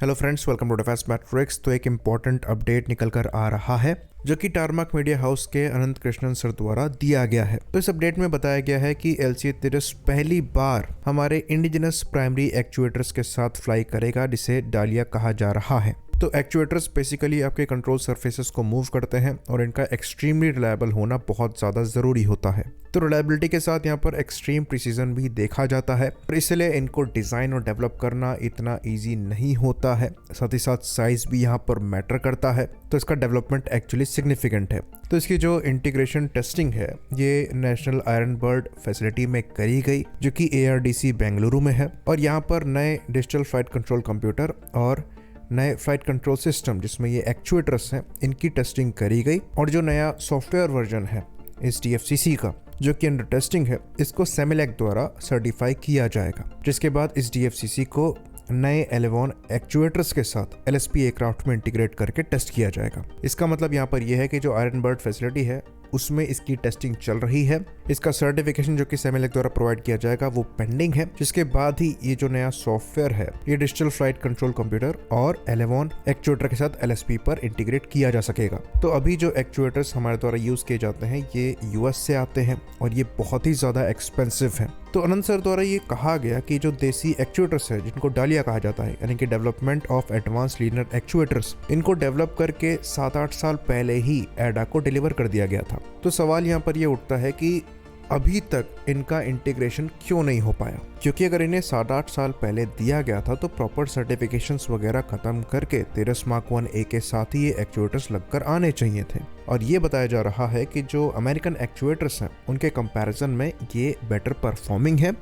Hello friends, welcome to defence matrix. तो एक important update निकल कर आ रहा है जो कि टारमाक मीडिया हाउस के अनंत कृष्णन सर द्वारा दिया गया है। तो इस अपडेट में बताया गया है कि LCA-30 पहली बार हमारे इंडिजिनस प्राइमरी एक्चुएटर्स के साथ फ्लाई करेगा, जिसे डालिया कहा जा रहा है। तो एक्चुएटर्स बेसिकली आपके कंट्रोल सरफेसेस को मूव करते हैं और इनका एक्सट्रीमली रिलायबल होना बहुत ज़्यादा ज़रूरी होता है। तो रिलायबिलिटी के साथ यहाँ पर एक्सट्रीम प्रिसीजन भी देखा जाता है और इसलिए इनको डिज़ाइन और डेवलप करना इतना इजी नहीं होता है। साथ ही साथ साइज भी यहाँ पर मैटर करता है, तो इसका डेवलपमेंट एक्चुअली सिग्निफिकेंट है। तो इसकी जो इंटीग्रेशन टेस्टिंग है ये नेशनल आयरन बर्ड फैसिलिटी में करी गई, जो कि ARDC बेंगलुरु में है। और यहाँ पर नए डिजिटल फ्लाइट कंट्रोल कंप्यूटर और नए फ्लाइट कंट्रोल सिस्टम जिसमें ये एक्चुएटर्स हैं, इनकी टेस्टिंग करी गई। और जो नया सॉफ्टवेयर वर्जन है इस DFCC का जो कि अंडर टेस्टिंग है, इसको सेमिलैक द्वारा सर्टिफाई किया जाएगा, जिसके बाद इस DFCC को नए एलेवॉन एक्चुएटर्स के साथ LSP एयरक्राफ्ट में इंटीग्रेट करके टेस्ट किया जाएगा। इसका मतलब यहाँ पर यह है कि जो आयरन बर्ड फैसिलिटी है उसमें इसकी टेस्टिंग चल रही है। इसका सर्टिफिकेशन जो कि सेमिलैक द्वारा प्रोवाइड किया जाएगा वो पेंडिंग है, जिसके बाद ही ये जो नया सॉफ्टवेयर है ये डिजिटल फ्लाइट कंट्रोल कंप्यूटर और एलेवॉन एक्चुएटर के साथ LSP पर इंटीग्रेट किया जा सकेगा। तो अभी जो एक्चुएटर्स हमारे द्वारा यूज किए जाते हैं ये US से आते हैं और ये बहुत ही ज्यादा एक्सपेंसिव है। तो अनंत सर द्वारा ये कहा गया कि जो देसी एक्चुएटर्स है जिनको डालिया कहा जाता है, यानी कि development of advance linear actuators, इनको डेवलप करके 7-8 साल पहले ही एडा को डिलीवर कर दिया गया था। तो सवाल यहाँ पर ये उठता है कि अभी तक इनका इंटीग्रेशन क्यों नहीं हो पाया, क्योंकि अगर इन्हें 7-8 साल पहले दिया गया था तो प्रॉपर सर्टिफिकेशंस वगैरह खत्म करके 13 Mark 1A के साथ ही ये एक्चुएटर्स लगकर आने चाहिए थे। और ये बताया जा रहा है कि जो अमेरिकन एक्चुएटर्स हैं उनके कंपैरिजन में ये बेटर परफॉर्मिंग है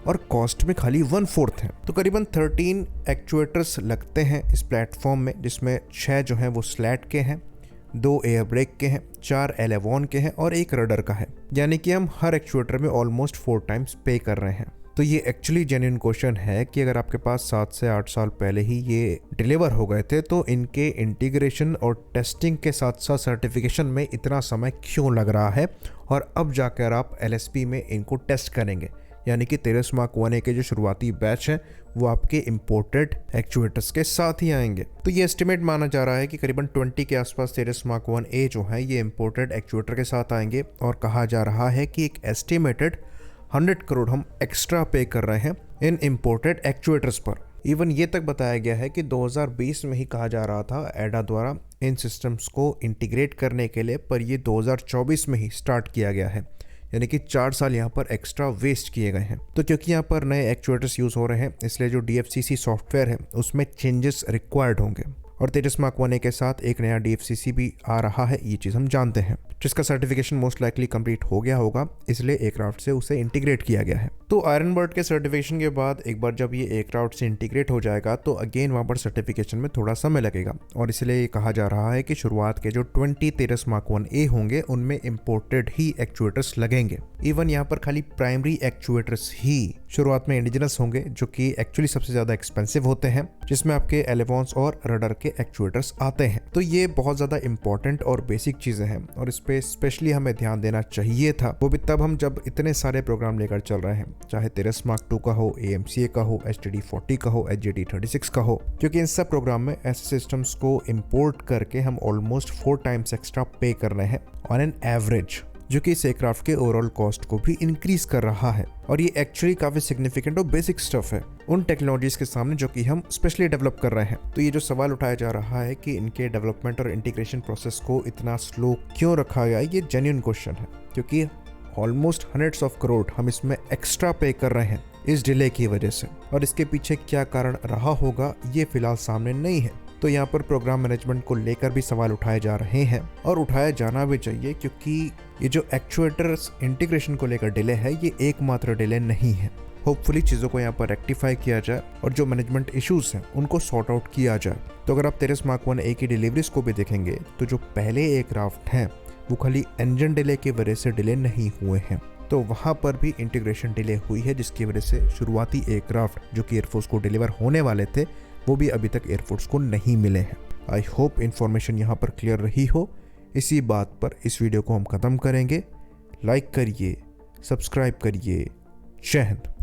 और कॉस्ट में खाली 1/4 है। तो करीबन 13 एक्चुएटर्स लगते हैं इस प्लेटफॉर्म में, जिसमें 6 जो हैं वो स्लैट के हैं, 2 एयर ब्रेक के हैं, 4 एलेवॉन के हैं और 1 रडर का है। यानी कि हम हर एक्चुएटर में ऑलमोस्ट 4 टाइम्स पे कर रहे हैं। तो ये एक्चुअली जेन्युइन क्वेश्चन है कि अगर आपके पास 7 से 8 साल पहले ही ये डिलीवर हो गए थे तो इनके इंटीग्रेशन और टेस्टिंग के साथ साथ सर्टिफिकेशन में इतना समय क्यों लग रहा है, और अब जाकर आप LSP में इनको टेस्ट करेंगे। यानी कि 13 Mark 1A के जो शुरुआती बैच हैं वो आपके इंपोर्टेड एक्चुएटर्स के साथ ही आएंगे। तो ये एस्टिमेट माना जा रहा है कि करीबन 20 के आसपास 13 Mark 1A जो है ये इंपोर्टेड एक्चुएटर के साथ आएंगे। और कहा जा रहा है कि एक एस्टिमेटेड 100 करोड़ हम एक्स्ट्रा पे कर रहे हैं इन इंपोर्टेड एक्चुएटर्स पर। इवन ये तक बताया गया है कि 2020 में ही कहा जा रहा था एडा द्वारा इन सिस्टम्स को इंटीग्रेट करने के लिए, पर ये 2024 में ही स्टार्ट किया गया है। यानी कि 4 साल यहाँ पर एक्स्ट्रा वेस्ट किए गए हैं। तो क्योंकि यहाँ पर नए एक्चुएटर्स यूज हो रहे हैं, इसलिए जो DFCC सॉफ्टवेयर है उसमें चेंजेस रिक्वायर्ड होंगे। और 13 Mark 1A के साथ एक नया DFCC भी आ रहा है, ये चीज़ हम जानते हैं, जिसका सर्टिफिकेशन मोस्ट लाइकली कंप्लीट हो गया होगा, इसलिए एयरक्राफ्ट से उसे इंटीग्रेट किया गया है। तो आयरन बर्ड के सर्टिफिकेशन के बाद एक बार जब ये एयरक्राफ्ट से इंटीग्रेट हो जाएगा तो अगेन वहाँ पर सर्टिफिकेशन में थोड़ा समय लगेगा। और इसलिए ये कहा जा रहा है कि शुरुआत के जो 13 Mark 1A होंगे उनमें इंपोर्टेड ही एक्चुएटर्स लगेंगे। इवन यहाँ पर खाली प्राइमरी एक्चुएटर्स ही शुरुआत में इंडिजिनस होंगे, जो कि एक्चुअली सबसे ज़्यादा एक्सपेंसिव होते हैं, जिसमें आपके एलेवॉन्स और रडर के एक्चुएटर्स आते हैं। तो ये बहुत ज़्यादा इंपॉर्टेंट और बेसिक चीज़ें हैं और इस पे स्पेशली हमें ध्यान देना चाहिए था, वो भी तब हम जब इतने सारे प्रोग्राम लेकर चल रहे हैं, चाहे 13 Mark 2 का हो, AMCA का हो, HTD-40 का हो, HJT-36 का हो। क्योंकि इन सब प्रोग्राम में ऐसे सिस्टम्स को इम्पोर्ट करके हम ऑलमोस्ट 4 टाइम्स एक्स्ट्रा पे कर रहे हैं ऑन एन एवरेज, जो कि इस एयरक्राफ्ट के ओवरऑल कॉस्ट को भी इंक्रीज कर रहा है। और ये एक्चुअली काफी सिग्निफिकेंट और बेसिक स्टफ है उन टेक्नोलॉजीज के सामने जो कि हम स्पेशली डेवलप कर रहे हैं। तो ये जो सवाल उठाया जा रहा है कि इनके डेवलपमेंट और इंटीग्रेशन प्रोसेस को इतना स्लो क्यों रखा गया, ये जेन्युइन क्वेश्चन है, क्योंकि ऑलमोस्ट हंड्रेड्स ऑफ करोड़ हम इसमें एक्स्ट्रा पे कर रहे हैं इस डिले की वजह से। और इसके पीछे क्या कारण रहा होगा ये फिलहाल सामने नहीं है। तो यहाँ पर प्रोग्राम मैनेजमेंट को लेकर भी सवाल उठाए जा रहे हैं और उठाया जाना भी चाहिए, क्योंकि ये जो एक्चुएटर्स इंटीग्रेशन को लेकर डिले है ये एकमात्र डिले नहीं है। होपफुली चीज़ों को यहाँ पर रेक्टिफाई किया जाए और जो मैनेजमेंट इश्यूज हैं उनको सॉर्ट आउट किया जाए। तो अगर आप 13 Mark 1A की डिलीवरीज को भी देखेंगे तो जो पहले एयरक्राफ्ट हैं वो खाली इंजन डिले की वजह से डिले नहीं हुए हैं, तो वहाँ पर भी इंटीग्रेशन डिले हुई है, जिसकी वजह से शुरुआती एयरक्राफ्ट जो कि एयरफोर्स को डिलीवर होने वाले थे वो भी अभी तक एयरफोर्स को नहीं मिले हैं। आई होप इन्फॉर्मेशन यहाँ पर क्लियर रही हो। इसी बात पर इस वीडियो को हम ख़त्म करेंगे। लाइक करिए, सब्सक्राइब करिए। जय हिंद।